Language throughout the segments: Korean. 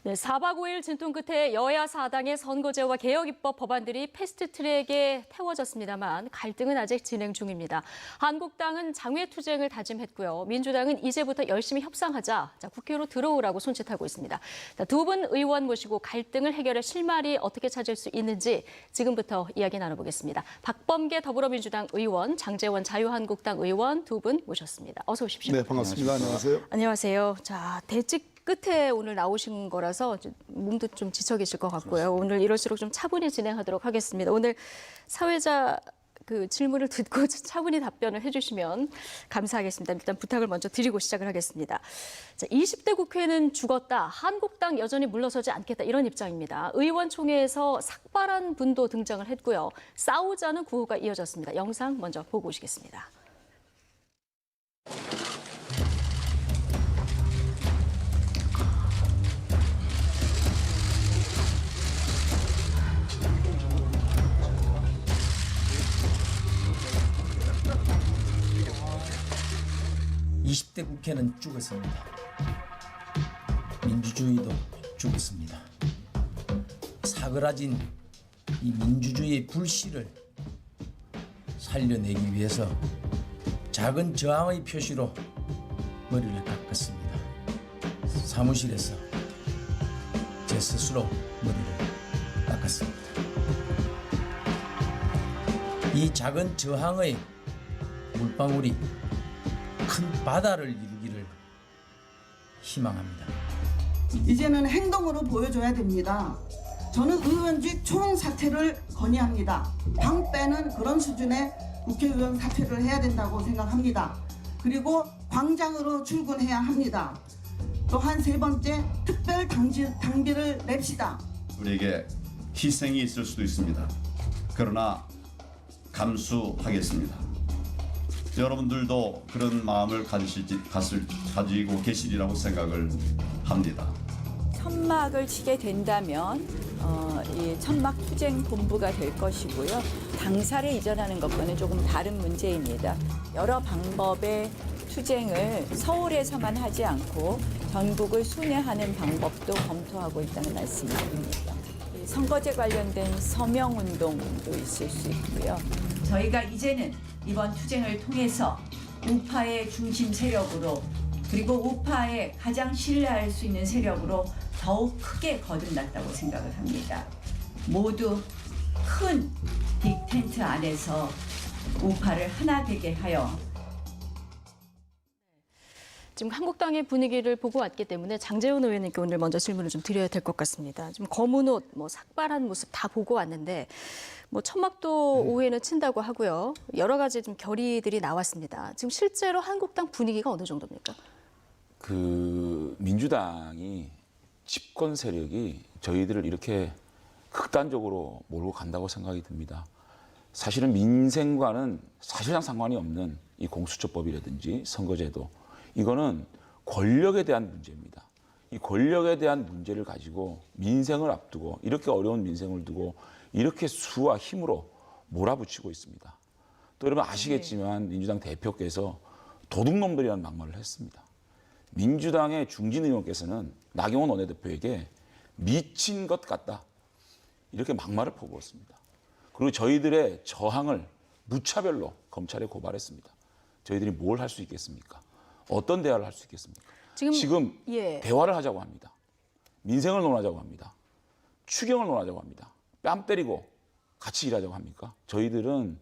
네, 4박 5일 진통 끝에 여야 4당의 선거제와 개혁입법 법안들이 패스트트랙에 태워졌습니다만 갈등은 아직 진행 중입니다. 한국당은 장외투쟁을 다짐했고요. 민주당은 이제부터 열심히 협상하자 국회로 들어오라고 손짓하고 있습니다. 두 분 의원 모시고 갈등을 해결할 실마리 어떻게 찾을 수 있는지 지금부터 이야기 나눠보겠습니다. 박범계 더불어민주당 의원, 장제원 자유한국당 의원 두 분 모셨습니다. 어서 오십시오. 네, 반갑습니다. 안녕하세요. 안녕하세요. 자, 대직 끝에 오늘 나오신 거라서 몸도 좀 지쳐 계실 것 같고요. 오늘 이럴수록 좀 차분히 진행하도록 하겠습니다. 오늘 사회자 질문을 듣고 차분히 답변을 해주시면 감사하겠습니다. 일단 부탁을 먼저 드리고 시작을 하겠습니다. 자, 20대 국회는 죽었다. 한국당 여전히 물러서지 않겠다. 이런 입장입니다. 의원총회에서 삭발한 분도 등장을 했고요. 싸우자는 구호가 이어졌습니다. 영상 먼저 보고 오시겠습니다. (20대) 국회는 죽었습니다. 민주주의도 죽었습니다. 사그라진 이 민주주의의 불씨를 살려내기 위해서 작은 저항의 표시로 머리를 깎았습니다. 사무실에서 제 스스로 머리를 깎았습니다. 이 작은 저항의 물방울이 큰 바다를 이루기를 희망합니다. 이제는 행동으로 보여줘야 됩니다. 저는 의원직 총사퇴를 건의합니다. 당 빼는 그런 수준의 국회의원 사퇴를 해야 된다고 생각합니다. 그리고 광장으로 출근해야 합니다. 또한 세 번째, 특별 당비를 냅시다. 우리에게 희생이 있을 수도 있습니다. 그러나 감수하겠습니다. 여러분들도 그런 마음을 가지고 계시리라고 생각을 합니다. 천막을 치게 된다면 이 천막투쟁본부가 될 것이고요. 당사를 이전하는 것과는 조금 다른 문제입니다. 여러 방법의 투쟁을 서울에서만 하지 않고 전국을 순회하는 방법도 검토하고 있다는 말씀입니다. 선거제 관련된 서명운동도 있을 수 있고요. 저희가 이제는 이번 투쟁을 통해서 우파의 중심 세력으로 그리고 우파의 가장 신뢰할 수 있는 세력으로 더욱 크게 거듭났다고 생각을 합니다. 모두 큰 빅텐트 안에서 우파를 하나 되게 하여 지금 한국당의 분위기를 보고 왔기 때문에 장제원 의원님께 오늘 먼저 질문을 좀 드려야 될 것 같습니다. 지금 검은 옷, 삭발한 모습 다 보고 왔는데 천막도 오후에는 친다고 하고요. 여러 가지 좀 결의들이 나왔습니다. 지금 실제로 한국당 분위기가 어느 정도입니까? 민주당이 집권 세력이 저희들을 이렇게 극단적으로 몰고 간다고 생각이 듭니다. 사실은 민생과는 사실상 상관이 없는 이 공수처법이라든지 선거제도, 이거는 권력에 대한 문제입니다. 이 권력에 대한 문제를 가지고 민생을 앞두고 이렇게 어려운 민생을 두고 이렇게 수와 힘으로 몰아붙이고 있습니다. 또 여러분 아시겠지만 민주당 대표께서 도둑놈들이라는 막말을 했습니다. 민주당의 중진 의원께서는 나경원 원내대표에게 미친 것 같다, 이렇게 막말을 퍼부었습니다. 그리고 저희들의 저항을 무차별로 검찰에 고발했습니다. 저희들이 뭘 할 수 있겠습니까? 어떤 대화를 할 수 있겠습니까? 지금 대화를 하자고 합니다. 민생을 논하자고 합니다. 추경을 논하자고 합니다. 뺨 때리고 같이 일하자고 합니까? 저희들은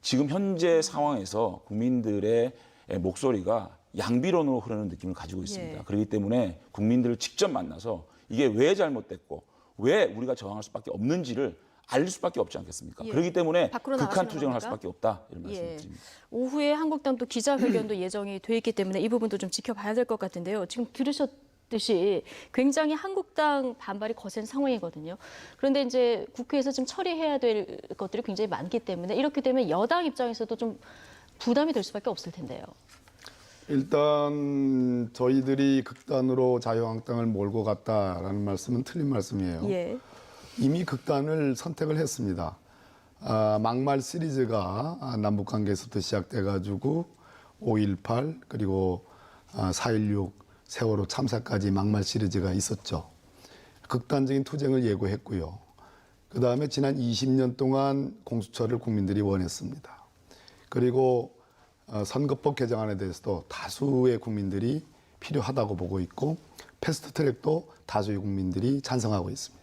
지금 현재 상황에서 국민들의 목소리가 양비론으로 흐르는 느낌을 가지고 있습니다. 그렇기 때문에 국민들을 직접 만나서 이게 왜 잘못됐고 왜 우리가 저항할 수밖에 없는지를 알릴 수밖에 없지 않겠습니까? 그렇기 때문에 극한 투쟁을 할 수밖에 없다, 이런 말씀을 드립니다. 오후에 한국당도 기자회견도 예정이 돼 있기 때문에 이 부분도 좀 지켜봐야 될 것 같은데요. 지금 들으셨듯이 굉장히 한국당 반발이 거센 상황이거든요. 그런데 이제 국회에서 지금 처리해야 될 것들이 굉장히 많기 때문에 이렇게 되면 여당 입장에서도 좀 부담이 될 수밖에 없을 텐데요. 일단 저희들이 극단으로 자유한국당을 몰고 갔다라는 말씀은 틀린 말씀이에요. 이미 극단을 선택을 했습니다. 막말 시리즈가 남북관계에서부터 시작돼가지고 5.18 그리고 4.16 세월호 참사까지 막말 시리즈가 있었죠. 극단적인 투쟁을 예고했고요. 그다음에 지난 20년 동안 공수처를 국민들이 원했습니다. 그리고 선거법 개정안에 대해서도 다수의 국민들이 필요하다고 보고 있고 패스트트랙도 다수의 국민들이 찬성하고 있습니다.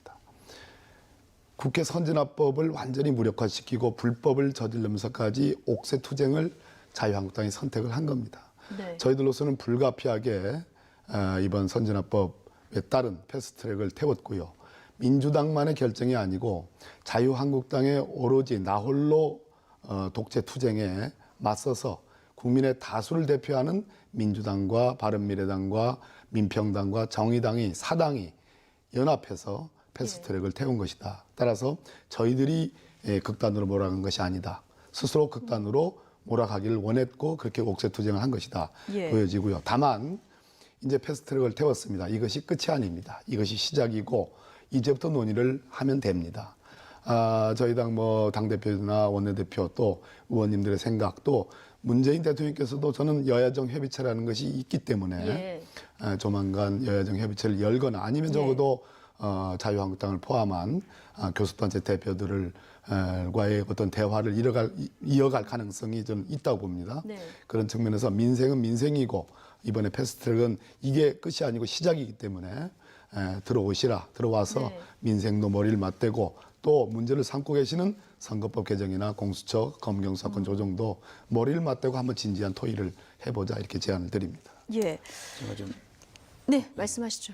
국회 선진화법을 완전히 무력화시키고 불법을 저지르면서까지 옥새 투쟁을 자유한국당이 선택을 한 겁니다. 네. 저희들로서는 불가피하게 이번 선진화법에 따른 패스트트랙을 태웠고요. 민주당만의 결정이 아니고 자유한국당의 오로지 나홀로 독재 투쟁에 맞서서 국민의 다수를 대표하는 민주당과 바른미래당과 민평당과 정의당이 사당이 연합해서 패스트트랙을 태운 것이다. 따라서 저희들이 극단으로 몰아간 것이 아니다. 스스로 극단으로 몰아가기를 원했고 그렇게 옥새 투쟁을 한 것이다. 예. 보여지고요. 다만 이제 패스트트랙을 태웠습니다. 이것이 끝이 아닙니다. 이것이 시작이고 이제부터 논의를 하면 됩니다. 저희 당 당대표나 원내대표 또 의원님들의 생각 또 문재인 대통령께서도 저는 여야정 협의체라는 것이 있기 때문에 조만간 여야정 협의체를 열거나 아니면 적어도 자유한국당을 포함한 교섭단체 대표들과의 어떤 대화를 이어갈 가능성이 좀 있다고 봅니다. 네. 그런 측면에서 민생은 민생이고 이번에 패스트트랙은 이게 끝이 아니고 시작이기 때문에 들어와서 네. 민생도 머리를 맞대고 또 문제를 삼고 계시는 선거법 개정이나 공수처, 검경수사권 조정도 머리를 맞대고 한번 진지한 토의를 해보자 이렇게 제안을 드립니다. 예. 제가 좀 네, 말씀하시죠.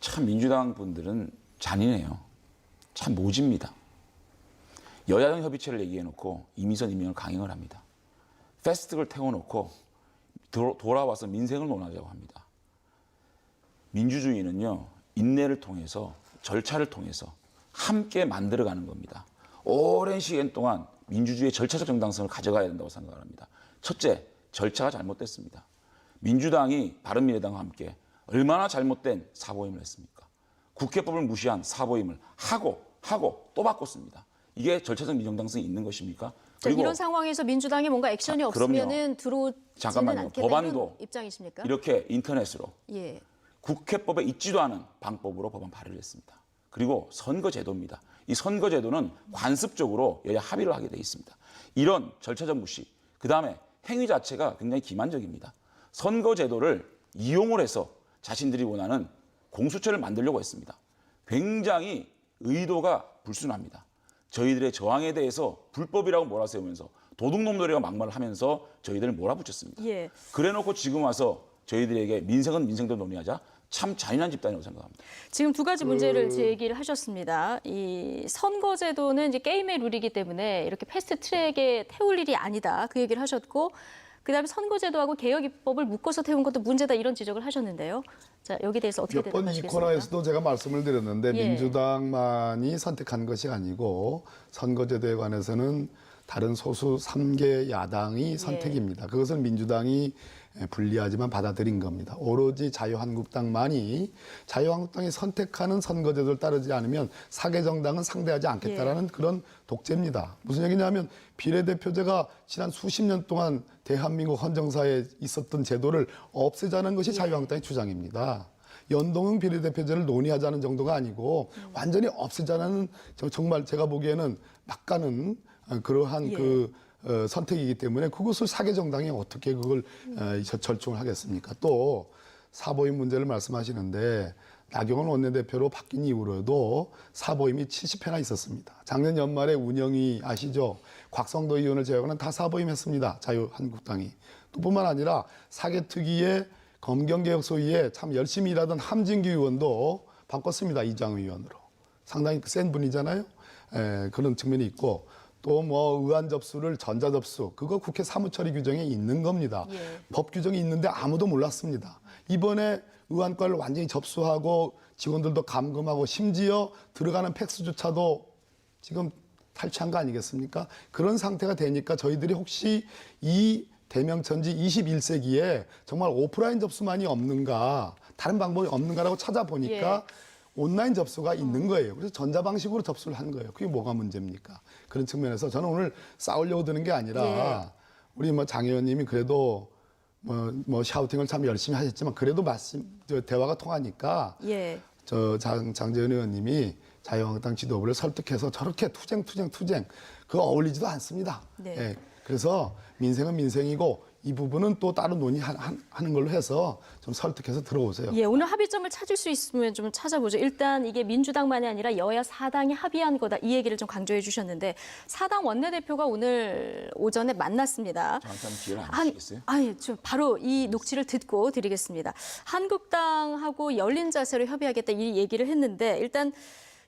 참 민주당 분들은 잔인해요. 참 모집니다. 여야정 협의체를 얘기해놓고 이미선 임명을 강행을 합니다. 패스트트랙을 태워놓고 돌아와서 민생을 논하자고 합니다. 민주주의는요, 인내를 통해서 절차를 통해서 함께 만들어가는 겁니다. 오랜 시간 동안 민주주의의 절차적 정당성을 가져가야 된다고 생각을 합니다. 첫째, 절차가 잘못됐습니다. 민주당이 바른미래당과 함께 얼마나 잘못된 사보임을 했습니까? 국회법을 무시한 사보임을 하고 또 바꿨습니다. 이게 절차적 미정당성이 있는 것입니까? 자, 이런 상황에서 민주당이 뭔가 액션이 없으면은 들어오지는 잠깐만요. 않겠다는 법안도 입장이십니까? 이렇게 인터넷으로 예. 국회법에 있지도 않은 방법으로 법안 발의를 했습니다. 그리고 선거제도입니다. 이 선거제도는 관습적으로 여야 합의를 하게 돼 있습니다. 이런 절차적 무시, 그다음에 행위 자체가 굉장히 기만적입니다. 선거제도를 이용을 해서 자신들이 원하는 공수처를 만들려고 했습니다. 굉장히 의도가 불순합니다. 저희들의 저항에 대해서 불법이라고 몰아세우면서 도둑놈들이라고 막말을 하면서 저희들을 몰아붙였습니다. 예. 그래놓고 지금 와서 저희들에게 민생은 민생대로 논의하자. 참 잔인한 집단이라고 생각합니다. 지금 두 가지 문제를 제기를 하셨습니다. 이 선거제도는 이제 게임의 룰이기 때문에 이렇게 패스트트랙에 태울 일이 아니다. 그 얘기를 하셨고, 그다음에 선거제도하고 개혁 입법을 묶어서 태운 것도 문제다 이런 지적을 하셨는데요. 자, 여기 대해서 어떻게 몇 번 이 대답하시겠습니까? 코너에서도 제가 말씀을 드렸는데 예. 민주당만이 선택한 것이 아니고 선거제도에 관해서는 다른 소수 3개 야당이 선택입니다. 그것을 민주당이 불리하지만 받아들인 겁니다. 오로지 자유한국당만이 자유한국당이 선택하는 선거제도를 따르지 않으면 사개 정당은 상대하지 않겠다라는 그런 독재입니다. 무슨 얘기냐면 비례대표제가 지난 수십 년 동안 대한민국 헌정사에 있었던 제도를 없애자는 것이 자유한국당의 주장입니다. 연동형 비례대표제를 논의하자는 정도가 아니고 완전히 없애자는 정말 제가 보기에는 막가는 그러한 선택이기 때문에 그것을 사개 정당이 어떻게 그걸 절충을 하겠습니까? 또 사보임 문제를 말씀하시는데 나경원 원내대표로 바뀐 이후로도 사보임이 70회나 있었습니다. 작년 연말에 운영위 아시죠? 곽성도 의원을 제외하고는 다 사보임했습니다. 자유한국당이. 또 뿐만 아니라 사개특위의 검경개혁소위에 참 열심히 일하던 함진규 의원도 바꿨습니다. 이장 의원으로. 상당히 센 분이잖아요. 그런 측면이 있고 또 의안 접수를 전자 접수 그거 국회 사무처리 규정에 있는 겁니다. 예. 법 규정이 있는데 아무도 몰랐습니다. 이번에 의안과를 완전히 접수하고 직원들도 감금하고 심지어 들어가는 팩스조차도 지금 탈취한 거 아니겠습니까? 그런 상태가 되니까 저희들이 혹시 이 대명천지 21세기에 정말 오프라인 접수만이 없는가 다른 방법이 없는가라고 찾아보니까 온라인 접수가 있는 거예요. 그래서 전자방식으로 접수를 한 거예요. 그게 뭐가 문제입니까? 그런 측면에서 저는 오늘 싸우려고 드는 게 아니라 우리 장 의원님이 그래도 샤우팅을 참 열심히 하셨지만 그래도 대화가 통하니까 장재현 의원님이 자유한국당 지도부를 설득해서 저렇게 투쟁 그거 어울리지도 않습니다. 네. 예, 그래서 민생은 민생이고 이 부분은 또 따로 논의하는 걸로 해서 좀 설득해서 들어오세요. 예, 오늘 합의점을 찾을 수 있으면 좀 찾아보죠. 일단 이게 민주당만이 아니라 여야 4당이 합의한 거다. 이 얘기를 좀 강조해 주셨는데 4당 원내대표가 오늘 오전에 만났습니다. 저한테 한번 기회를 안 주시겠어요? 아니, 저 바로 이 녹취를 듣고 드리겠습니다. 한국당하고 열린 자세로 협의하겠다 이 얘기를 했는데 일단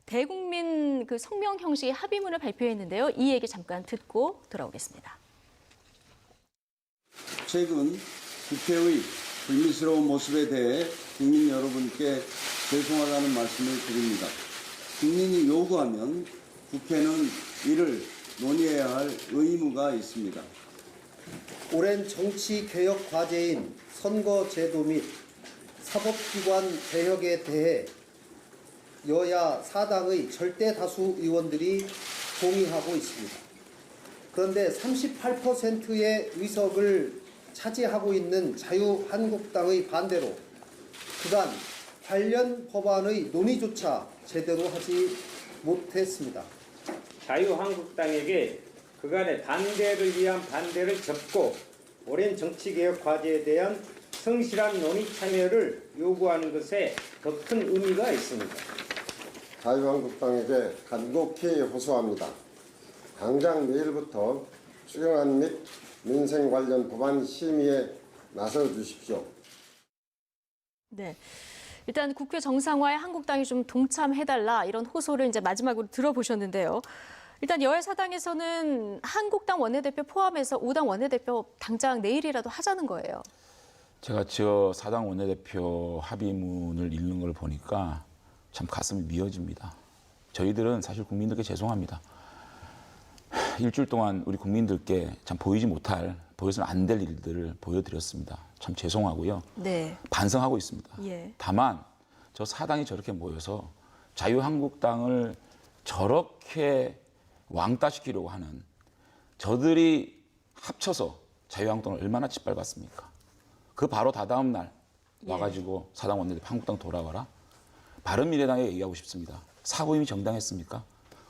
대국민 그 성명 형식의 합의문을 발표했는데요. 이 얘기 잠깐 듣고 돌아오겠습니다. 최근 국회의 불미스러운 모습에 대해 국민 여러분께 죄송하다는 말씀을 드립니다. 국민이 요구하면 국회는 이를 논의해야 할 의무가 있습니다. 오랜 정치 개혁 과제인 선거제도 및 사법기관 개혁에 대해 여야 4당의 절대 다수 의원들이 동의하고 있습니다. 그런데 38%의 의석을 차지하고 있는 자유한국당의 반대로 그간 관련 법안의 논의조차 제대로 하지 못했습니다. 자유한국당에게 그간의 반대를 위한 반대를 접고 오랜 정치개혁 과제에 대한 성실한 논의 참여를 요구하는 것에 더 큰 의미가 있습니다. 자유한국당에게 간곡히 호소합니다. 당장 내일부터 추경안 및 민생 관련 법안 심의에 나서 주십시오. 네. 일단 국회 정상화에 한국당이 좀 동참해달라 이런 호소를 이제 마지막으로 들어보셨는데요. 일단 여야 4당에서는 한국당 원내대표 포함해서 5당 원내대표 당장 내일이라도 하자는 거예요. 제가 저 4당 원내대표 합의문을 읽는 걸 보니까 참 가슴이 미어집니다. 저희들은 사실 국민들께 죄송합니다. 일주일 동안 우리 국민들께 참 보이지 못할, 보여서는 안 될 일들을 보여드렸습니다. 참 죄송하고요. 네. 반성하고 있습니다. 예. 다만 저 4당이 저렇게 모여서 자유한국당을 저렇게 왕따시키려고 하는 저들이 합쳐서 자유한국당을 얼마나 짓밟았습니까? 그 바로 다다음 날 와가지고 4당 원내대표 한국당 돌아와라. 바른미래당에 얘기하고 싶습니다. 사보임이 정당했습니까?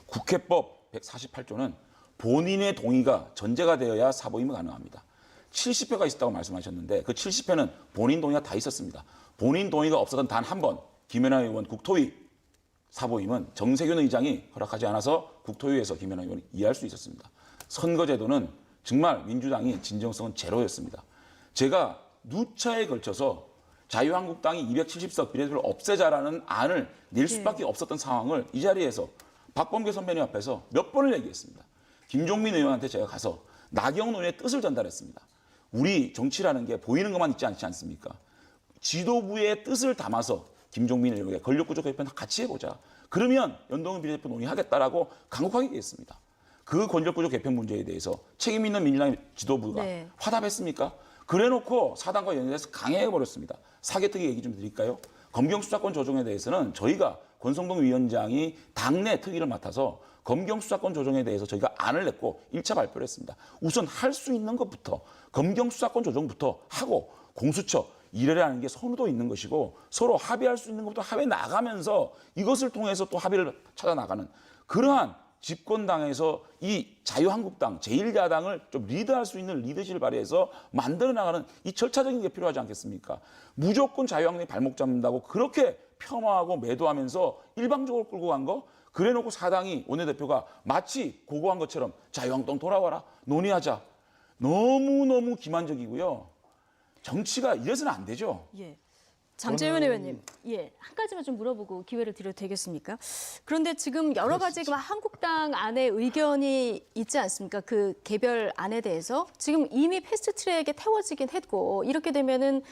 국회법 148조는 본인의 동의가 전제가 되어야 사보임이 가능합니다. 70회가 있었다고 말씀하셨는데 그 70회는 본인 동의가 다 있었습니다. 본인 동의가 없었던 단 한 번 김연아 의원 국토위 사보임은 정세균 의장이 허락하지 않아서 국토위에서 김연아 의원이 이해할 수 있었습니다. 선거제도는 정말 민주당이 진정성은 제로였습니다. 제가 누차에 걸쳐서 자유한국당이 270석 비례대표를 없애자라는 안을 낼 수밖에 없었던 상황을 이 자리에서 박범계 선배님 앞에서 몇 번을 얘기했습니다. 김종민 의원한테 제가 가서 나경원 의원의 뜻을 전달했습니다. 우리 정치라는 게 보이는 것만 있지 않지 않습니까? 지도부의 뜻을 담아서 김종민 의원에게 권력구조 개편 같이 해보자. 그러면 연동형 비례대표 논의하겠다라고 강력하게 얘기했습니다. 그 권력구조 개편 문제에 대해서 책임 있는 민주당 지도부가 화답했습니까? 그래놓고 사당과 연대해서 강행해버렸습니다. 사개특위 얘기 좀 드릴까요? 검경수사권 조정에 대해서는 저희가 권성동 위원장이 당내 특위를 맡아서 검경수사권 조정에 대해서 저희가 안을 냈고 1차 발표를 했습니다. 우선 할 수 있는 것부터 검경수사권 조정부터 하고 공수처 이래라는 게 선우도 있는 것이고 서로 합의할 수 있는 것부터 합의해 나가면서 이것을 통해서 또 합의를 찾아 나가는 그러한 집권당에서 이 자유한국당 제1야당을 좀 리드할 수 있는 리더십을 발휘해서 만들어 나가는 이 절차적인 게 필요하지 않겠습니까? 무조건 자유한국당이 발목 잡는다고 그렇게 폄하하고 매도하면서 일방적으로 끌고 간 거 그래놓고 4당이 원내대표가 마치 고고한 것처럼 자유한국당 돌아와라 논의하자. 너무너무 기만적이고요. 정치가 이래서는 안 되죠. 예. 장재현 의원님, 예, 한 가지만 좀 물어보고 기회를 드려도 되겠습니까? 그런데 지금 여러 가지 한국당 안에 의견이 있지 않습니까? 그 개별 안에 대해서 지금 이미 패스트트랙에 태워지긴 했고 이렇게 되면은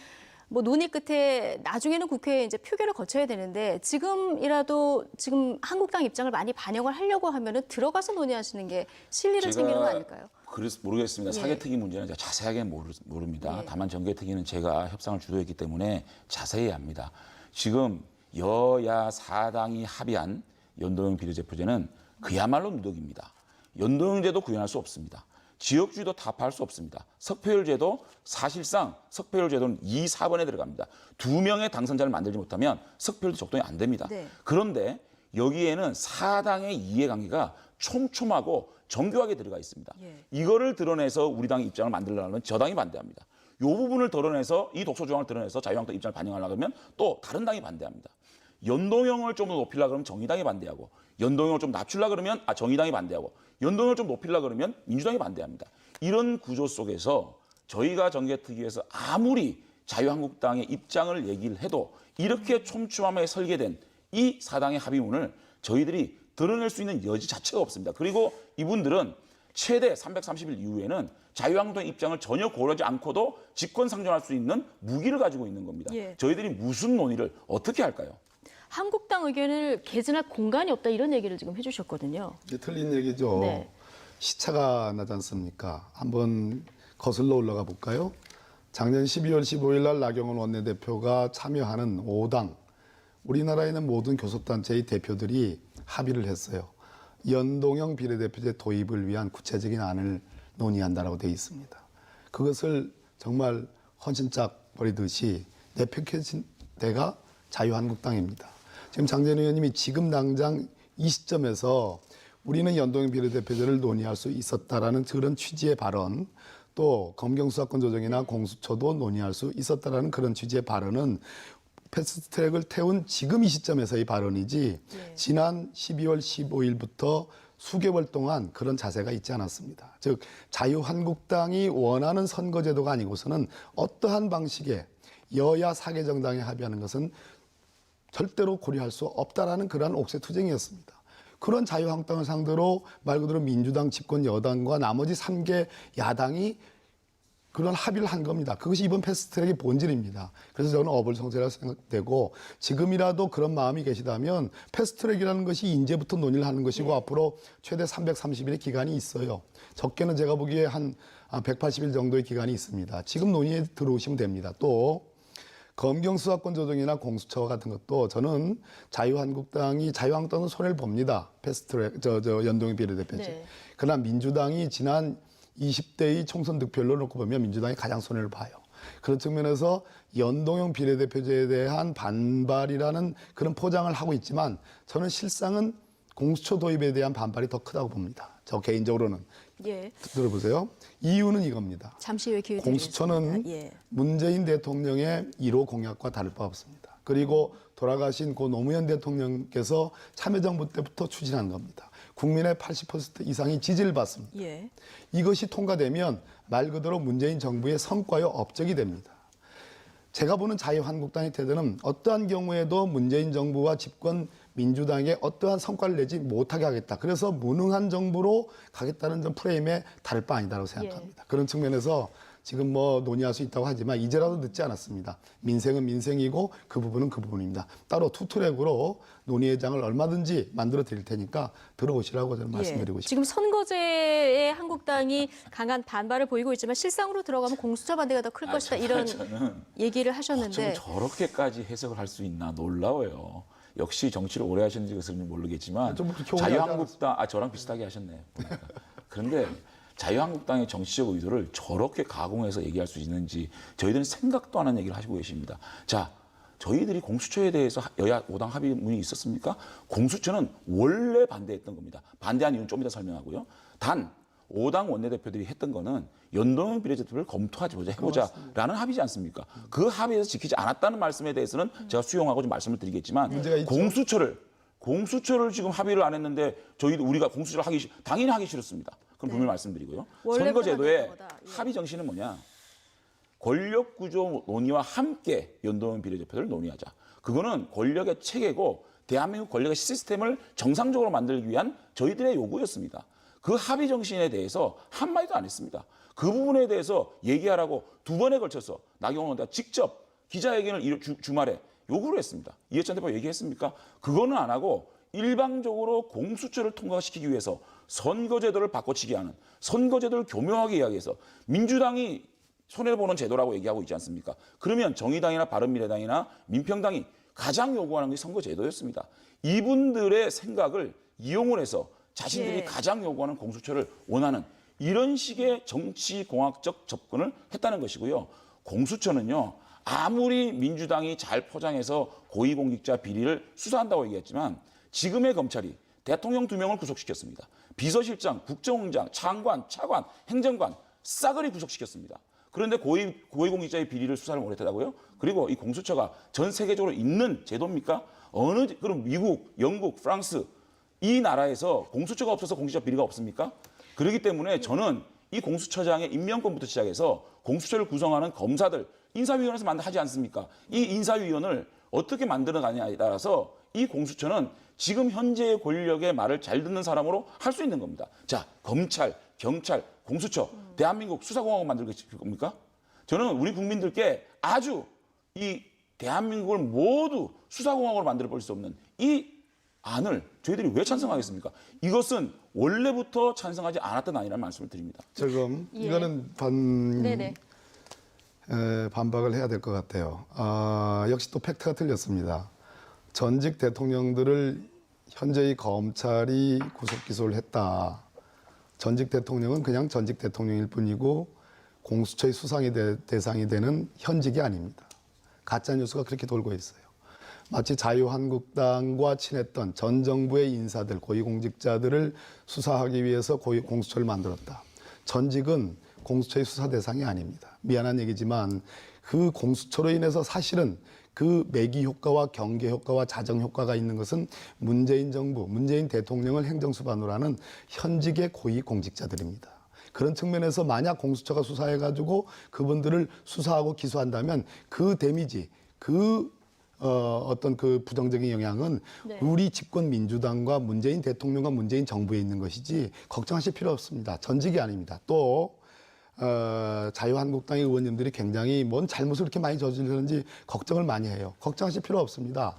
뭐 논의 끝에 나중에는 국회에 이제 표결을 거쳐야 되는데 지금이라도 지금 한국당 입장을 많이 반영을 하려고 하면은 들어가서 논의하시는 게 실리를 챙기는 거 아닐까요? 그래서 모르겠습니다. 예. 사개특위 문제는 제가 자세하게 모릅니다. 예. 다만 정개특위는 제가 협상을 주도했기 때문에 자세히 압니다. 지금 여야 4당이 합의한 연동형 비례대표제는 그야말로 누덕입니다. 연동형제도 구현할 수 없습니다. 지역주의도 타파할 수 없습니다. 석패율제도 사실상 석패율제도는 2, 4번에 들어갑니다. 2명의 당선자를 만들지 못하면 석패율도 적동이 안 됩니다. 네. 그런데 여기에는 사당의 이해관계가 촘촘하고 정교하게 들어가 있습니다. 예. 이거를 드러내서 우리 당의 입장을 만들려면 저당이 반대합니다. 이 부분을 드러내서 이 독소 조항을 드러내서 자유한국당 입장을 반영하려고 하면 또 다른 당이 반대합니다. 연동형을 좀 더 높이려고 그러면 정의당이 반대하고 연동형을 좀 낮추려고 그러면 정의당이 반대하고 연동형을 좀 높이려고 그러면 민주당이 반대합니다. 이런 구조 속에서 저희가 정개특위에서 아무리 자유한국당의 입장을 얘기를 해도 이렇게 촘촘하게 설계된 이 사당의 합의문을 저희들이 드러낼 수 있는 여지 자체가 없습니다. 그리고 이분들은 최대 330일 이후에는 자유한국당의 입장을 전혀 고려하지 않고도 직권 상정할 수 있는 무기를 가지고 있는 겁니다. 예. 저희들이 무슨 논의를 어떻게 할까요? 한국당 의견을 개진할 공간이 없다 이런 얘기를 지금 해주셨거든요. 이게 틀린 얘기죠. 네. 시차가 나지 않습니까? 한번 거슬러 올라가 볼까요? 작년 12월 15일 날 나경원 원내대표가 참여하는 5당, 우리나라에 있는 모든 교섭단체의 대표들이 합의를 했어요. 연동형 비례대표제 도입을 위한 구체적인 안을 논의한다라고 되어 있습니다. 그것을 정말 헌신짝 버리듯이 내팽개친 데가 자유한국당입니다. 지금 장재현 의원님이 지금 당장 이 시점에서 우리는 연동형 비례대표제를 논의할 수 있었다라는 그런 취지의 발언, 또 검경수사권 조정이나 공수처도 논의할 수 있었다라는 그런 취지의 발언은 패스트트랙을 태운 지금 이 시점에서의 발언이지 지난 12월 15일부터 수개월 동안 그런 자세가 있지 않았습니다. 즉 자유한국당이 원하는 선거제도가 아니고서는 어떠한 방식의 여야 4개 정당이 합의하는 것은 절대로 고려할 수 없다라는 그러한 옥새투쟁이었습니다. 그런 자유한국당을 상대로 말 그대로 민주당 집권 여당과 나머지 3개 야당이 그런 합의를 한 겁니다. 그것이 이번 패스트트랙의 본질입니다. 그래서 저는 어불성설이라고 생각되고 지금이라도 그런 마음이 계시다면 패스트트랙이라는 것이 이제부터 논의를 하는 것이고 앞으로 최대 330일의 기간이 있어요. 적게는 제가 보기에 한 180일 정도의 기간이 있습니다. 지금 논의에 들어오시면 됩니다. 또 검경수사권 조정이나 공수처 같은 것도 저는 자유한국당은 손해를 봅니다. 패스트트랙, 연동형 비례대표제. 네. 그러나 민주당이 지난 20대의 총선 득표율로 놓고 보면 민주당이 가장 손해를 봐요. 그런 측면에서 연동형 비례대표제에 대한 반발이라는 그런 포장을 하고 있지만 저는 실상은 공수처 도입에 대한 반발이 더 크다고 봅니다. 저 개인적으로는. 예. 들어보세요. 이유는 이겁니다. 잠시 후에 기회 공수처는 드리겠습니다. 예. 문재인 대통령의 1호 공약과 다를 바 없습니다. 그리고 돌아가신 고 노무현 대통령께서 참여정부 때부터 추진한 겁니다. 국민의 80% 이상이 지지를 받습니다. 예. 이것이 통과되면 말 그대로 문재인 정부의 성과요 업적이 됩니다. 제가 보는 자유한국당의 태도는 어떠한 경우에도 문재인 정부와 집권 민주당에 어떠한 성과를 내지 못하게 하겠다. 그래서 무능한 정부로 가겠다는 좀 프레임에 다를 바 아니다라고 생각합니다. 그런 측면에서 지금 뭐 논의할 수 있다고 하지만 이제라도 늦지 않았습니다. 민생은 민생이고 그 부분은 그 부분입니다. 따로 투트랙으로 논의의 장을 얼마든지 만들어 드릴 테니까 들어오시라고 저는 말씀드리고 싶습니다. 지금 선거제에 한국당이 강한 반발을 보이고 있지만 실상으로 들어가면 공수처 반대가 더 클 것이다 이런 저는 얘기를 하셨는데 저렇게까지 해석을 할 수 있나 놀라워요. 역시 정치를 오래 하셨는지 그것은 모르겠지만 좀 그렇게 오래 자유한국당 저랑 비슷하게 하셨네요. 보니까. 그런데 자유한국당의 정치적 의도를 저렇게 가공해서 얘기할 수 있는지 저희들은 생각도 안 하는 얘기를 하시고 계십니다. 자, 저희들이 공수처에 대해서 여야 5당 합의문이 있었습니까? 공수처는 원래 반대했던 겁니다. 반대한 이유는 좀 이따 설명하고요. 단 5당 원내대표들이 했던 거는 연동형 비례제도를 해보자라는 합의지 않습니까? 그 합의에서 지키지 않았다는 말씀에 대해서는 제가 수용하고 좀 말씀을 드리겠지만 공수처를 지금 합의를 안 했는데 우리가 공수처를 당연히 하기 싫었습니다. 그럼 분명히 말씀드리고요. 선거제도의 합의 정신은 뭐냐? 권력구조 논의와 함께 연동형 비례대표를 논의하자. 그거는 권력의 체계고 대한민국 권력의 시스템을 정상적으로 만들기 위한 저희들의 요구였습니다. 그 합의 정신에 대해서 한마디도 안 했습니다. 그 부분에 대해서 얘기하라고 2번에 걸쳐서 나경원 원내대표가 직접 기자회견을 주말에 요구를 했습니다. 이해찬 대표 얘기했습니까? 그거는 안 하고 일방적으로 공수처를 통과시키기 위해서 선거제도를 바꿔치기 하는 선거제도를 교묘하게 이야기해서 민주당이 손해보는 제도라고 얘기하고 있지 않습니까? 그러면 정의당이나 바른미래당이나 민평당이 가장 요구하는 게 선거제도였습니다. 이분들의 생각을 이용을 해서 자신들이 가장 요구하는 공수처를 원하는 이런 식의 정치공학적 접근을 했다는 것이고요. 공수처는요. 아무리 민주당이 잘 포장해서 고위공직자 비리를 수사한다고 얘기했지만 지금의 검찰이 대통령 2명을 구속시켰습니다. 비서실장, 국정원장, 장관, 차관, 행정관 싸그리 구속시켰습니다. 그런데 고위공직자의 비리를 수사를 못했다고요? 그리고 이 공수처가 전 세계적으로 있는 제도입니까? 그럼 미국, 영국, 프랑스 이 나라에서 공수처가 없어서 공직자 비리가 없습니까? 그렇기 때문에 저는 이 공수처장의 임명권부터 시작해서 공수처를 구성하는 검사들 인사위원회에서 하지 않습니까? 이 인사위원을 어떻게 만들어가냐에 따라서 이 공수처는 지금 현재의 권력의 말을 잘 듣는 사람으로 할 수 있는 겁니다. 자, 검찰, 경찰, 공수처, 대한민국 수사공화국 만들 겁니까? 저는 우리 국민들께 아주 이 대한민국을 모두 수사공화국으로 만들어 볼 수 없는 이 안을 저희들이 왜 찬성하겠습니까? 이것은 원래부터 찬성하지 않았던 안이라는 말씀을 드립니다. 지금 예. 이거는 반박을 해야 될 것 같아요. 역시 또 팩트가 틀렸습니다. 전직 대통령들을 현재의 검찰이 구속 기소를 했다. 전직 대통령은 그냥 전직 대통령일 뿐이고 공수처의 대상이 되는 현직이 아닙니다. 가짜 뉴스가 그렇게 돌고 있어요. 마치 자유한국당과 친했던 전 정부의 인사들, 고위공직자들을 수사하기 위해서 공수처를 만들었다. 전직은 공수처의 수사 대상이 아닙니다. 미안한 얘기지만 그 공수처로 인해서 사실은 그 매기 효과와 경계 효과와 자정 효과가 있는 것은 문재인 정부, 문재인 대통령을 행정수반으로 하는 현직의 고위공직자들입니다. 그런 측면에서 만약 공수처가 수사해가지고 그분들을 수사하고 기소한다면 그 데미지, 어떤 그 부정적인 영향은 우리 집권 민주당과 문재인 대통령과 문재인 정부에 있는 것이지 걱정하실 필요 없습니다. 전직이 아닙니다. 또 자유한국당의 의원님들이 굉장히 뭔 잘못을 이렇게 많이 저지르는지 걱정을 많이 해요. 걱정하실 필요 없습니다.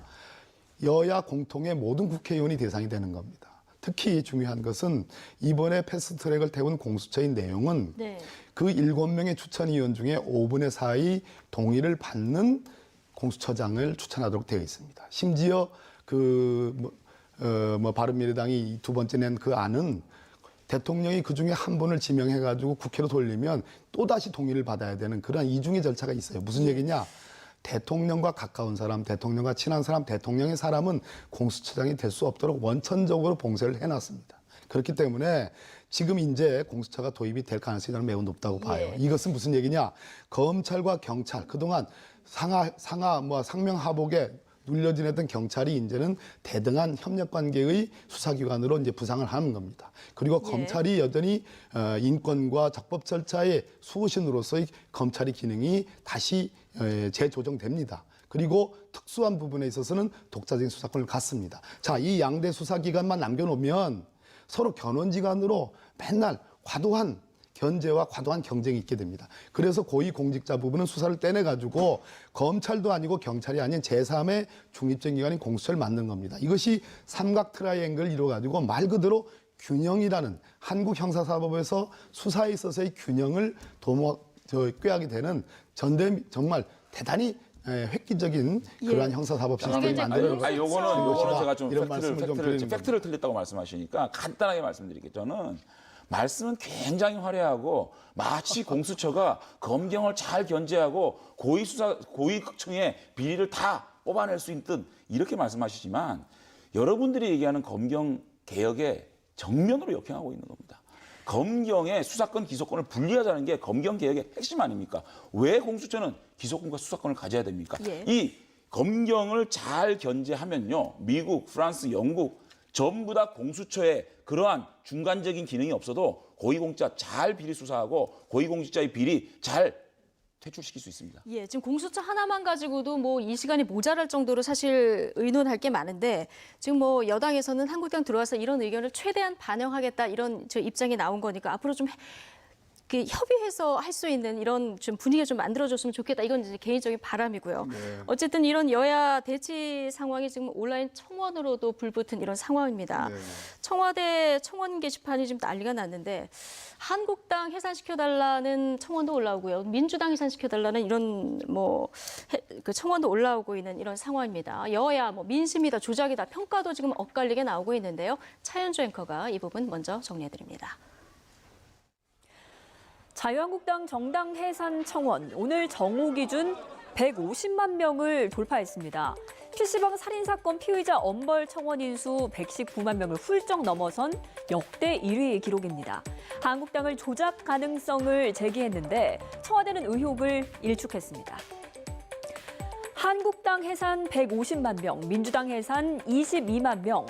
여야 공통의 모든 국회의원이 대상이 되는 겁니다. 특히 중요한 것은 이번에 패스트트랙을 태운 공수처의 내용은 그 7명의 추천위원 중에 5분의 4의 동의를 받는 공수처장을 추천하도록 되어 있습니다. 심지어 바른미래당이 2번째 낸 그 안은 대통령이 그 중에 한 분을 지명해가지고 국회로 돌리면 또다시 동의를 받아야 되는 그런 이중의 절차가 있어요. 무슨 얘기냐? 대통령과 가까운 사람, 대통령과 친한 사람, 대통령의 사람은 공수처장이 될 수 없도록 원천적으로 봉쇄를 해놨습니다. 그렇기 때문에 지금 이제 공수처가 도입이 될 가능성이 저는 매우 높다고 봐요. 이것은 무슨 얘기냐? 검찰과 경찰, 그동안 상명하복에 눌려 지냈던 경찰이 이제는 대등한 협력 관계의 수사기관으로 이제 부상을 하는 겁니다. 그리고 검찰이 여전히 인권과 적법 절차의 수호신으로서의 검찰의 기능이 다시 재조정됩니다. 그리고 특수한 부분에 있어서는 독자적인 수사권을 갖습니다. 자, 이 양대 수사기관만 남겨놓으면 서로 견원지간으로 맨날 과도한 견제와 과도한 경쟁이 있게 됩니다. 그래서 고위공직자 부분은 수사를 떼내가지고 검찰도 아니고 경찰이 아닌 제3의 중립적 기관인 공수처를 만든 겁니다. 이것이 삼각 트라이앵글을 이루어가지고 말 그대로 균형이라는 한국 형사사법에서 수사에 있어서의 균형을 꾀하게 되는 정말 대단히 획기적인 그러한 형사사법 시스템을 만들어내는 것이다. 요거는 제가 좀 이런 말씀을 좀 드리는 겁니다. 팩트를 틀렸다고 말씀하시니까 간단하게 말씀드릴게요. 저는 말씀은 굉장히 화려하고 마치 공수처가 검경을 잘 견제하고 고위층의 비리를 다 뽑아낼 수 있든 이렇게 말씀하시지만 여러분들이 얘기하는 검경 개혁에 정면으로 역행하고 있는 겁니다. 검경의 수사권, 기소권을 분리하자는 게 검경 개혁의 핵심 아닙니까? 왜 공수처는 기소권과 수사권을 가져야 됩니까? 이 검경을 잘 견제하면요, 미국, 프랑스, 영국 전부 다 공수처에 그러한 중간적인 기능이 없어도 고위공직자 잘 비리 수사하고 고위공직자의 비리 잘 퇴출시킬 수 있습니다. 지금 공수처 하나만 가지고도 뭐 이 시간이 모자랄 정도로 사실 의논할 게 많은데 지금 뭐 여당에서는 한국당 들어와서 이런 의견을 최대한 반영하겠다 이런 저 입장이 나온 거니까 앞으로 좀 협의해서 할 수 있는 이런 좀 분위기가 좀 만들어졌으면 좋겠다. 이건 이제 개인적인 바람이고요. 어쨌든 이런 여야 대치 상황이 지금 온라인 청원으로도 불붙은 이런 상황입니다. 청와대 청원 게시판이 지금 난리가 났는데 한국당 해산시켜달라는 청원도 올라오고요. 민주당 해산시켜달라는 이런 그 청원도 올라오고 있는 이런 상황입니다. 여야 민심이다, 조작이다, 평가도 지금 엇갈리게 나오고 있는데요. 차현주 앵커가 이 부분 먼저 정리해드립니다. 자유한국당 정당 해산 청원 오늘 정오 기준 150만 명을 돌파했습니다. PC방 살인사건 피의자 엄벌 청원 인수 119만 명을 훌쩍 넘어선 역대 1위 기록입니다. 한국당을 조작 가능성을 제기했는데 청와대는 의혹을 일축했습니다. 한국당 해산 150만 명, 민주당 해산 22만 명.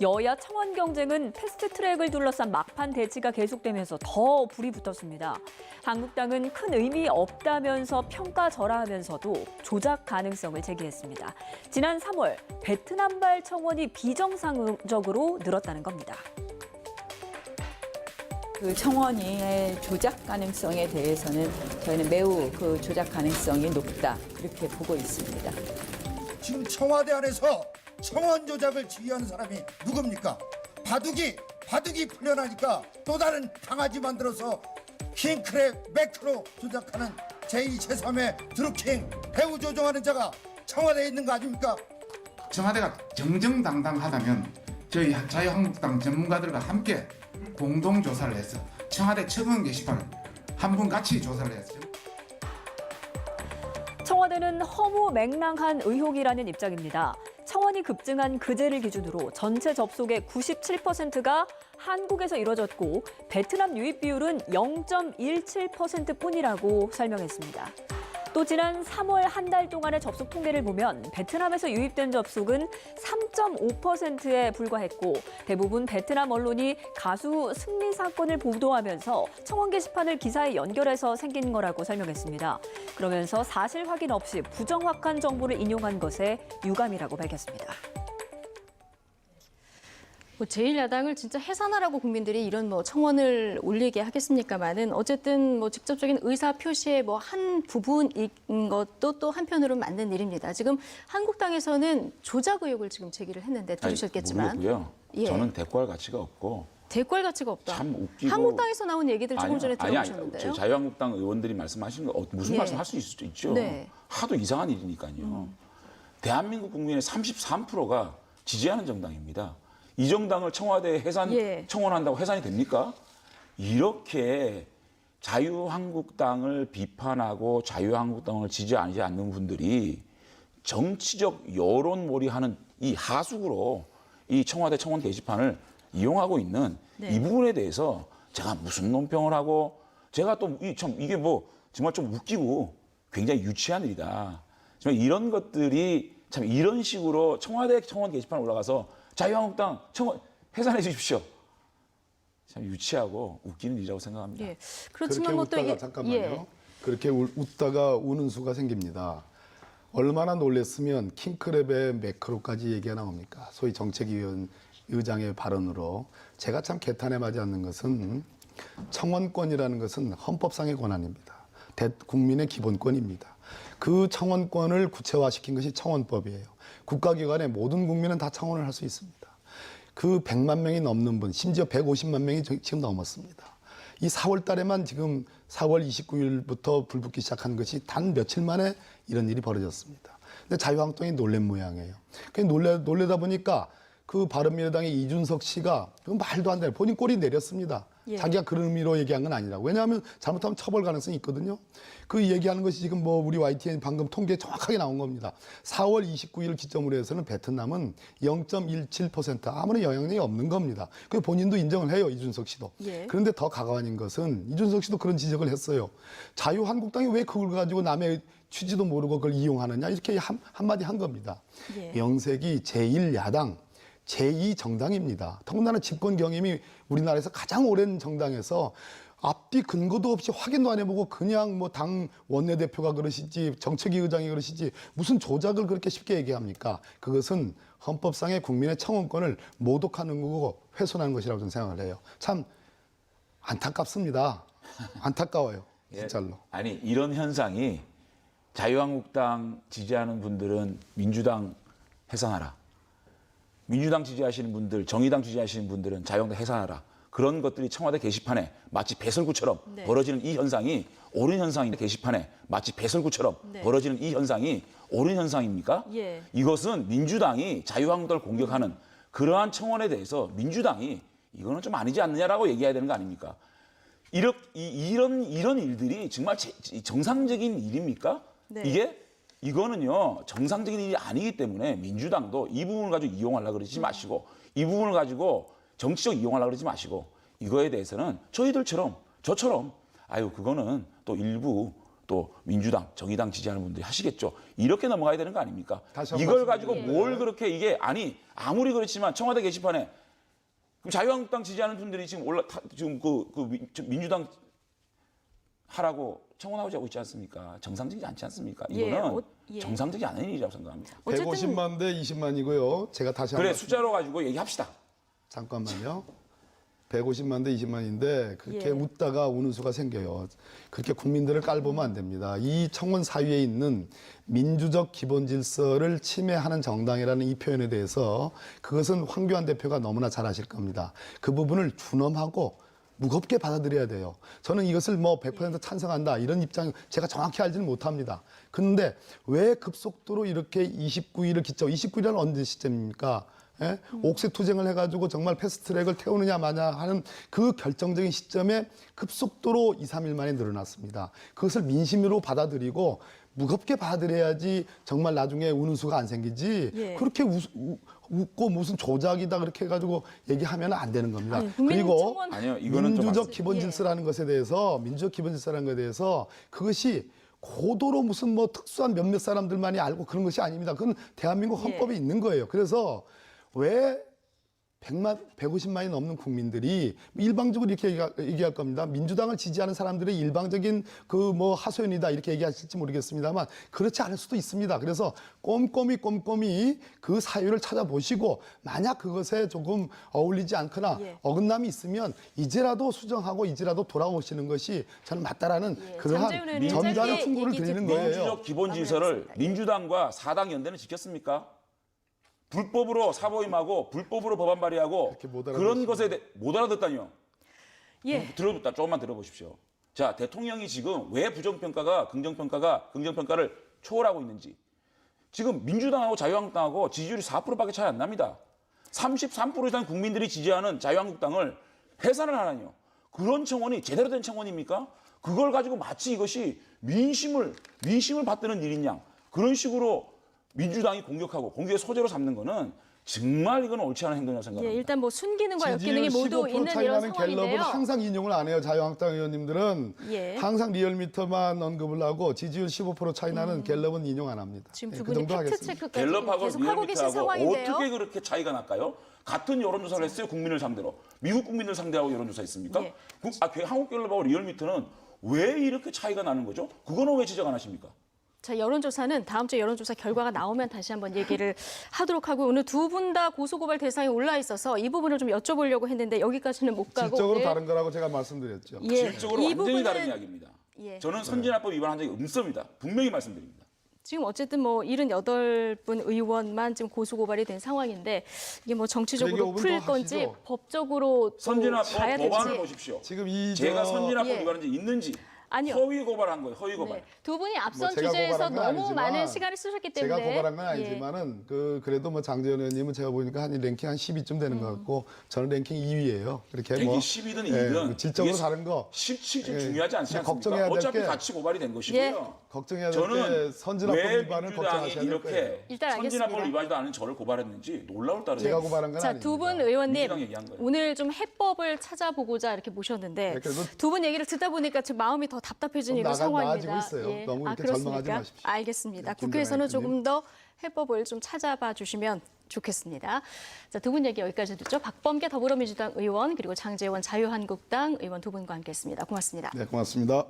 여야 청원 경쟁은 패스트트랙을 둘러싼 막판 대치가 계속되면서 더 불이 붙었습니다. 한국당은 큰 의미 없다면서 평가절하하면서도 조작 가능성을 제기했습니다. 지난 3월 베트남발 청원이 비정상적으로 늘었다는 겁니다. 그 청원의 조작 가능성에 대해서는 저희는 매우 그 조작 가능성이 높다 이렇게 보고 있습니다. 지금 청와대 안에서 청원 조작을 지휘하는 사람이 누굽니까? 바둑이 풀려나니까 또 다른 강아지 만들어서 킹크랩 매크로 조작하는 제2, 제3의 드루킹 배우 조종하는 자가 청와대에 있는 거 아닙니까? 청와대가 정정당당하다면 저희 자유한국당 전문가들과 함께 공동조사를 해서 청와대 청원 게시판을 한 분 같이 조사를 했죠. 청와대는 허무맹랑한 의혹이라는 입장입니다. 청원이 급증한 그제를 기준으로 전체 접속의 97%가 한국에서 이뤄졌고 베트남 유입 비율은 0.17%뿐이라고 설명했습니다. 또 지난 3월 한 달 동안의 접속 통계를 보면 베트남에서 유입된 접속은 3.5%에 불과했고 대부분 베트남 언론이 가수 승리 사건을 보도하면서 청원 게시판을 기사에 연결해서 생긴 거라고 설명했습니다. 그러면서 사실 확인 없이 부정확한 정보를 인용한 것에 유감이라고 밝혔습니다. 뭐 제1야당을 진짜 해산하라고 국민들이 이런 뭐 청원을 올리게 하겠습니까만은 어쨌든 뭐 직접적인 의사 표시의 뭐 한 부분인 것도 또 한편으로는 맞는 일입니다. 지금 한국당에서는 조작 의혹을 지금 제기를 했는데 들으셨겠지만 모르고요. 예. 저는 대꾸할 가치가 없고 대꾸할 가치가 없다. 참 웃기고 한국당에서 나온 얘기들 조금 전에 들어보셨는데요. 아니, 자유한국당 의원들이 말씀하시는 거 무슨 예. 말씀할 수 있죠. 네. 하도 이상한 일이니까요. 대한민국 국민의 33%가 지지하는 정당입니다. 이 정당을 청와대에 해산 예. 청원한다고 해산이 됩니까? 이렇게 자유한국당을 비판하고 자유한국당을 지지하지 않는 분들이 정치적 여론몰이하는 이 하수구로 이 청와대 청원 게시판을 이용하고 있는 네. 이 부분에 대해서 제가 무슨 논평을 하고 제가 또 이게 뭐 정말 좀 웃기고 굉장히 유치한 일이다. 정말 이런 것들이 참 이런 식으로 청와대 청원 게시판에 올라가서 자유한국당 청원 해산해 주십시오. 참 유치하고 웃기는 일이라고 생각합니다. 예. 그렇지만 뭐 또 웃다가 잠깐만요. 그렇게 웃다가 우는 수가 생깁니다. 얼마나 놀랬으면 킹크랩의 매크로까지 얘기가 나옵니까? 소위 정책위원 의장의 발언으로 제가 참 개탄에 맞지 않는 것은 청원권이라는 것은 헌법상의 권한입니다. 국민의 기본권입니다. 그 청원권을 구체화시킨 것이 청원법이에요. 국가기관의 모든 국민은 다 청원을 할 수 있습니다. 그 100만 명이 넘는 분, 심지어 150만 명이 지금 넘었습니다. 이 4월 달에만 지금 4월 29일부터 불붙기 시작한 것이 단 며칠 만에 이런 일이 벌어졌습니다. 근데 자유한국당이 놀란 모양이에요. 놀래다 보니까 그 바른미래당의 이준석 씨가 말도 안 되는 본인 꼬리 내렸습니다. 예. 자기가 그런 의미로 얘기한 건 아니라고. 왜냐하면 잘못하면 처벌 가능성이 있거든요. 그 얘기하는 것이 지금 뭐 우리 YTN 방금 통계에 정확하게 나온 겁니다. 4월 29일 기점으로 해서는 베트남은 0.17% 아무런 영향력이 없는 겁니다. 그 본인도 인정을 해요, 이준석 씨도. 예. 그런데 더 가관인 것은 이준석 씨도 그런 지적을 했어요. 자유한국당이 왜 그걸 가지고 남의 취지도 모르고 그걸 이용하느냐 이렇게 한마디 한 겁니다. 예. 명색이 제1야당. 제2정당입니다. 더군다나 집권 경험이 우리나라에서 가장 오랜 정당에서 앞뒤 근거도 없이 확인도 안 해보고 그냥 뭐 당 원내대표가 그러시지 정책위 의장이 그러시지 무슨 조작을 그렇게 쉽게 얘기합니까? 그것은 헌법상의 국민의 청원권을 모독하는 거고 훼손하는 것이라고 저는 생각을 해요. 참 안타깝습니다. 안타까워요. 진짜로. 아니 이런 현상이 자유한국당 지지하는 분들은 민주당 해산하라. 민주당 지지하시는 분들, 정의당 지지하시는 분들은 자유한국당 해산하라. 그런 것들이 청와대 게시판에 마치 배설구처럼 네. 벌어지는 이 현상이 옳은 현상인데 게시판에 마치 배설구처럼 네. 벌어지는 이 현상이 옳은 현상입니까? 예. 이것은 민주당이 자유한국당을 공격하는 그러한 청원에 대해서 민주당이 이거는 좀 아니지 않느냐라고 얘기해야 되는 거 아닙니까? 이런 일들이 정말 정상적인 일입니까? 네. 이거는요 정상적인 일이 아니기 때문에 민주당도 이 부분을 가지고 이용하려고 그러지 마시고 이 부분을 가지고 정치적 이용하려고 그러지 마시고 이거에 대해서는 저처럼 그거는 또 일부 또 민주당, 정의당 지지하는 분들이 하시겠죠. 이렇게 넘어가야 되는 거 아닙니까? 이걸 가지고 뭘 그렇게 이게 아무리 그렇지만 청와대 게시판에 그럼 자유한국당 지지하는 분들이 지금 민주당 하라고 청원하고 있지 않습니까? 정상적이지 않지 않습니까? 이거는 정상적이 아닌 일이라고 생각합니다. 150만 대 20만이고요. 제가 다시 한번 숫자로 가지고 얘기합시다. 잠깐만요. 150만 대 20만인데 그렇게 웃다가 우는 수가 생겨요. 그렇게 국민들을 깔보면 안 됩니다. 이 청원 사유에 있는 민주적 기본 질서를 침해하는 정당이라는 이 표현에 대해서 그것은 황교안 대표가 너무나 잘 아실 겁니다. 그 부분을 준엄하고 무겁게 받아들여야 돼요. 저는 이것을 100% 찬성한다 이런 입장 제가 정확히 알지는 못합니다. 그런데 왜 급속도로 이렇게 29일을 기점, 29일은 언제 시점입니까? 옥색 투쟁을 해가지고 정말 패스트트랙을 태우느냐 마냐 하는 그 결정적인 시점에 급속도로 2, 3일 만에 늘어났습니다. 그것을 민심으로 받아들이고 무겁게 받아들여야지 정말 나중에 우는 수가 안 생기지 그렇게 웃고 무슨 조작이다 그렇게 해가지고 얘기하면 안 되는 겁니다. 그리고 민주적 기본 질서라는 것에 대해서 그것이 고도로 무슨 특수한 몇몇 사람들만이 알고 그런 것이 아닙니다. 그건 대한민국 헌법에 있는 거예요. 그래서 왜 150만이 넘는 국민들이 일방적으로 이렇게 얘기할 겁니다. 민주당을 지지하는 사람들의 일방적인 하소연이다 이렇게 얘기하실지 모르겠습니다만 그렇지 않을 수도 있습니다. 그래서 꼼꼼히 그 사유를 찾아보시고 만약 그것에 조금 어울리지 않거나 어긋남이 있으면 이제라도 수정하고 이제라도 돌아오시는 것이 저는 맞다라는 그러한 점잖은 충고를 드리는 거예요. 민주적 기본 질서를 민주당과 4당 연대는 지켰습니까? 불법으로 사보임하고 불법으로 법안 발의하고 그런 것에 대해 못 알아듣다니요. 들어보다 조금만 들어보십시오. 자, 대통령이 지금 왜 긍정평가를 초월하고 있는지. 지금 민주당하고 자유한국당하고 지지율이 4%밖에 차이 안 납니다. 33% 이상 국민들이 지지하는 자유한국당을 해산을 하라니요. 그런 청원이 제대로 된 청원입니까? 그걸 가지고 마치 이것이 민심을 받드는 일인 양 그런 식으로 민주당이 공격의 소재로 삼는 거는 정말 이건 옳지 않은 행동이라고 생각합니다. 일단 순기능과 역기능이 모두 있는 이런 상황인데요. 갤럽은 항상 인용을 안 해요. 자유한국당 의원님들은 항상 리얼미터만 언급을 하고 지지율 15% 차이 나는 갤럽은 인용 안 합니다. 지금 두 분이 팩트체크까지 갤럽하고 계속 하고 계신 상황인데요. 어떻게 그렇게 차이가 날까요? 같은 여론조사를 했어요. 국민을 상대로. 미국 국민을 상대하고 여론조사했습니까? 한국갤럽하고 리얼미터는 왜 이렇게 차이가 나는 거죠? 그거는 왜 지적 안 하십니까? 자, 여론조사는 다음 주에 여론조사 결과가 나오면 다시 한번 얘기를 하도록 하고 오늘 두 분 다 고소고발 대상에 올라 있어서 이 부분을 좀 여쭤보려고 했는데 여기까지는 못 가고 질적으로 다른 거라고 제가 말씀드렸죠. 질적으로 완전히 다른 이야기입니다. 저는 선진화법 위반한 적이 없습니다. 분명히 말씀드립니다. 지금 어쨌든 78분 의원만 지금 고소고발이 된 상황인데 이게 정치적으로 풀 건지 법적으로 선진화법 가야 될지. 법안을 보십시오. 제가 선진화법 위반한지 있는지. 아니요. 허위 고발한 거예요. 허위 고발. 두 분이 앞선 주제에서 너무 많은 시간을 쓰셨기 때문에. 제가 고발한 건 아니지만은 그래도 장재현 의원님은 제가 보니까 랭킹 한 10위쯤 되는 것 같고 저는 랭킹 2위예요. 이렇게 랭킹 10위든 2위든 질적으로 다른 거 실질 중요하지 않지 않습니까? 걱정해야 될 어차피 게 같이 고발이 된 것이고요. 걱정해야 될 게 선진화법 위반을 걱정하셔야 될 거예요. 일단 알겠습니다. 선진화법 위반도 않은 저를 고발했는지 놀라울 따르죠. 제가 고발한 건 아닙니다. 자, 두 분 의원님 오늘 좀 해법을 찾아보고자 이렇게 모셨는데 두 분 얘기를 듣다 보니까 제 마음이 더 답답해지는 이런 상황입니다. 나아지고 있어요. 너무 이렇게 절망하지 마십시오. 알겠습니다. 국회에서는 조금 더 해법을 좀 찾아봐 주시면 좋겠습니다. 자, 두 분 얘기 여기까지 듣죠. 박범계 더불어민주당 의원 그리고 장제원 자유한국당 의원 두 분과 함께했습니다. 고맙습니다. 네, 고맙습니다.